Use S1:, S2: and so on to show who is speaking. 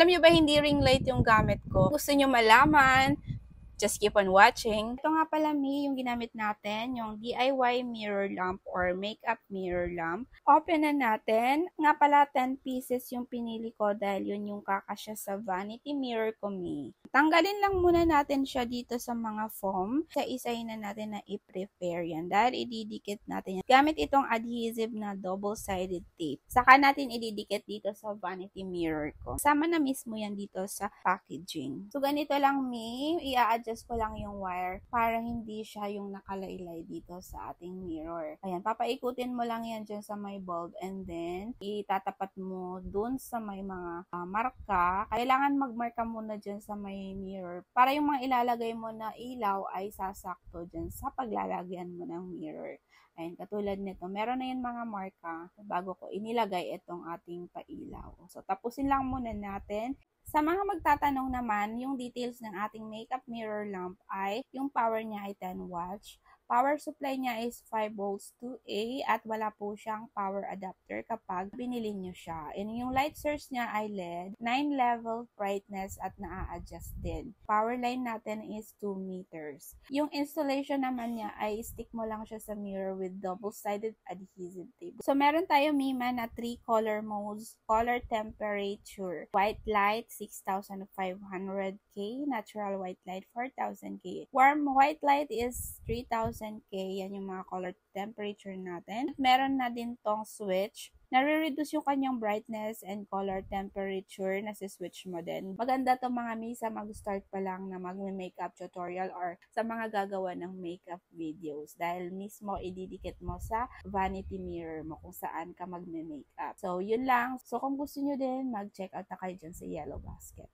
S1: Alam niyo ba hindi ring light yung gamit ko? Gusto niyo malaman? Just keep on watching. Ito nga pala, Mi, yung ginamit natin, yung DIY mirror lamp or makeup mirror lamp. Open na natin. Nga pala, 10 pieces yung pinili ko dahil yun yung kakasya sa vanity mirror ko, Mi. Tanggalin lang muna natin siya dito sa mga foam. Isa-isahin na natin na i-prepare yan dahil ididikit natin yan. Gamit itong adhesive na double-sided tape. Saka natin ididikit dito sa vanity mirror ko. Sama na mismo yan dito sa packaging. So, ganito lang, Mi. I-adjust ko lang yung wire para hindi siya yung nakalaylay dito sa ating mirror. Ayan, papaikutin mo lang yan dyan sa may bulb and then itatapat mo dun sa may mga marka. Kailangan magmarka muna dyan sa may mirror para yung mga ilalagay mo na ilaw ay sasakto dyan sa paglalagyan mo ng mirror. Ayan, katulad nito, meron na yung mga marka bago ko inilagay itong ating pailaw. So, tapusin lang muna natin. Sa mga magtatanong naman, yung details ng ating makeup mirror lamp ay, yung power niya ay 10 watts. Power supply niya is 5 volts 2A at wala po siyang power adapter kapag binili nyo siya. And yung light source niya ay LED, 9 level brightness at naa-adjust din. Power line natin is 2 meters. Yung installation naman niya ay stick mo lang siya sa mirror with double-sided adhesive tape. So meron tayo, Mima, na 3 color modes, color temperature, white light 6,500K, natural white light 4,000K, warm white light is 3,000K. Yan yung mga color temperature natin. Meron na din tong switch. Nare-reduce yung kanyang brightness and color temperature na switch mo din. Maganda to mga Mi sa mag-start pa lang na mag-makeup tutorial or sa mga gagawa ng makeup videos dahil mismo ididikit mo sa vanity mirror mo kung saan ka mag-makeup. So, yun lang. So, kung gusto nyo din, mag-check out na kayo dyan sa Yellow Basket.